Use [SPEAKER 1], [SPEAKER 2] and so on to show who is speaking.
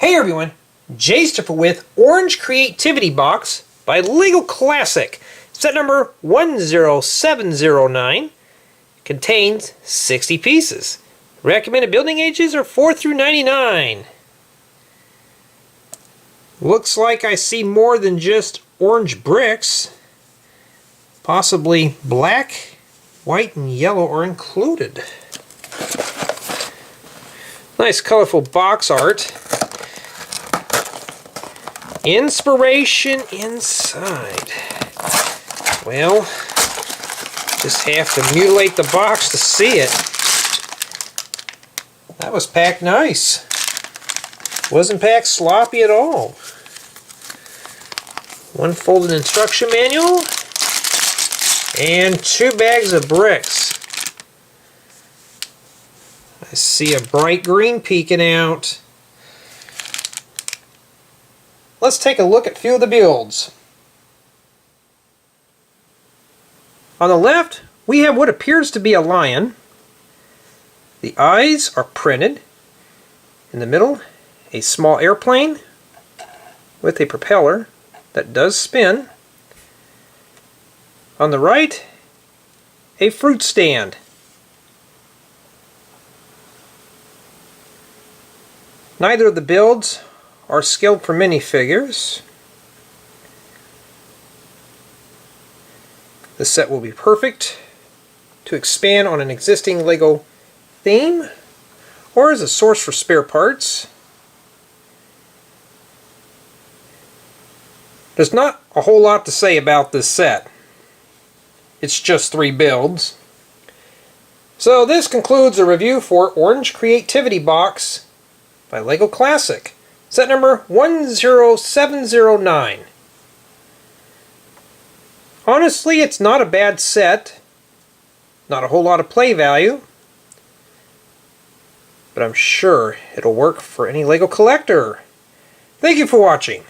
[SPEAKER 1] Hey everyone, Jayster with Orange Creativity Box by LEGO Classic. Set number 10709 contains 60 pieces. Recommended building ages are 4 through 99. Looks like I see more than just orange bricks. Possibly black, white, and yellow are included. Nice colorful box art. Inspiration inside. Well, just have to mutilate the box to see it. That was packed nice. Wasn't packed sloppy at all. One folded instruction manual and 2 bags of bricks. I see a bright green peeking out. Let's take a look at a few of the builds. On the left, we have what appears to be a lion. The eyes are printed. In the middle, a small airplane with a propeller that does spin. On the right, a fruit stand. Neither of the builds are skilled for minifigures. The set will be perfect to expand on an existing LEGO theme or as a source for spare parts. There's not a whole lot to say about this set. It's just 3 builds. So this concludes a review for Orange Creativity Box by LEGO Classic. Set number 10709. Honestly, it's not a bad set. Not a whole lot of play value. But I'm sure it'll work for any LEGO collector. Thank you for watching.